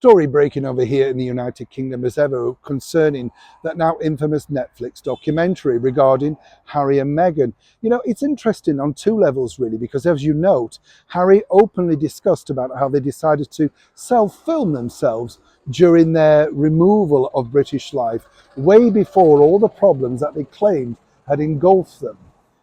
Story breaking over here in the United Kingdom as ever concerning that now infamous Netflix documentary regarding Harry and Meghan. You know, it's interesting on two levels really, because as you note, Harry openly discussed about how they decided to self-film themselves during their removal of British life, way before all the problems that they claimed had engulfed them.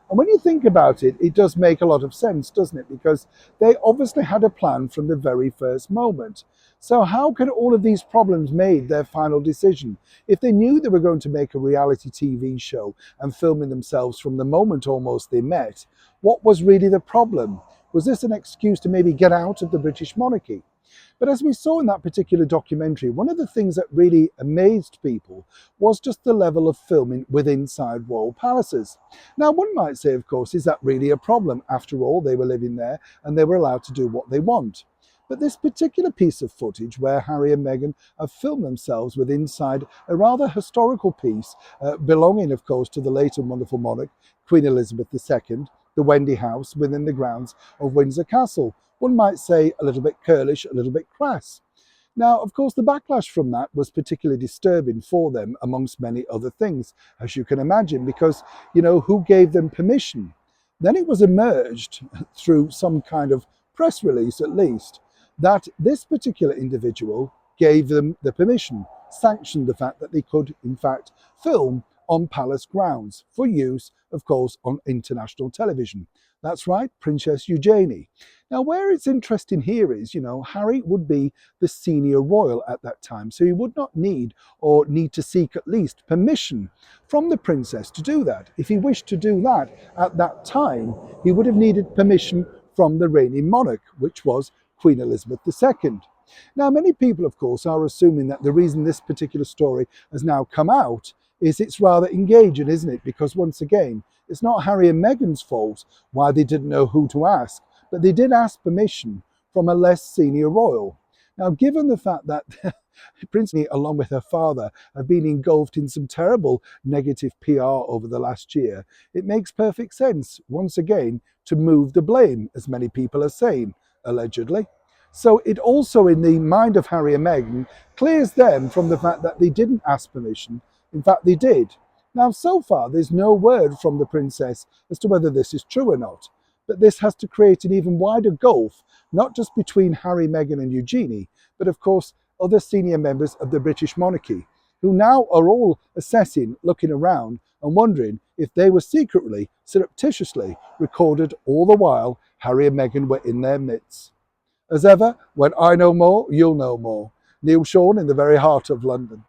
And when you think about it, it does make a lot of sense, doesn't it? Because they obviously had a plan from the very first moment. So how could all of these problems made their final decision? If they knew they were going to make a reality TV show and filming themselves from the moment almost they met, what was really the problem? Was this an excuse to maybe get out of the British monarchy? But as we saw in that particular documentary, one of the things that really amazed people was just the level of filming with inside royal palaces. Now, one might say, of course, is that really a problem? After all, they were living there and they were allowed to do what they want. But this particular piece of footage where Harry and Meghan have filmed themselves with inside a rather historical piece belonging, of course, to the late and wonderful monarch, Queen Elizabeth II, the Wendy House within the grounds of Windsor Castle. One might say a little bit curlish, a little bit crass. Now, of course, the backlash from that was particularly disturbing for them, amongst many other things, as you can imagine, because, you know, who gave them permission? Then it was emerged through some kind of press release, at least, that this particular individual gave them the permission, sanctioned the fact that they could, in fact, film on palace grounds for use, of course, on international television. That's right, Princess Eugenie. Now, where it's interesting here is, you know, Harry would be the senior royal at that time, so he would not need or need to seek at least permission from the princess to do that. If he wished to do that at that time, he would have needed permission from the reigning monarch, which was Queen Elizabeth II. Now, many people, of course, are assuming that the reason this particular story has now come out is it's rather engaging, isn't it? Because once again, it's not Harry and Meghan's fault why they didn't know who to ask, but they did ask permission from a less senior royal. Now, given the fact that Prince, along with her father, have been engulfed in some terrible negative PR over the last year, it makes perfect sense, once again, to move the blame, as many people are saying, allegedly. So it also, in the mind of Harry and Meghan, clears them from the fact that they didn't ask permission. In fact, they did. Now, so far, there's no word from the princess as to whether this is true or not. But this has to create an even wider gulf, not just between Harry, Meghan and Eugenie, but of course, other senior members of the British monarchy, who now are all assessing, looking around and wondering if they were secretly, surreptitiously recorded all the while Harry and Meghan were in their midst. As ever, when I know more, you'll know more. Neil Sean in the very heart of London.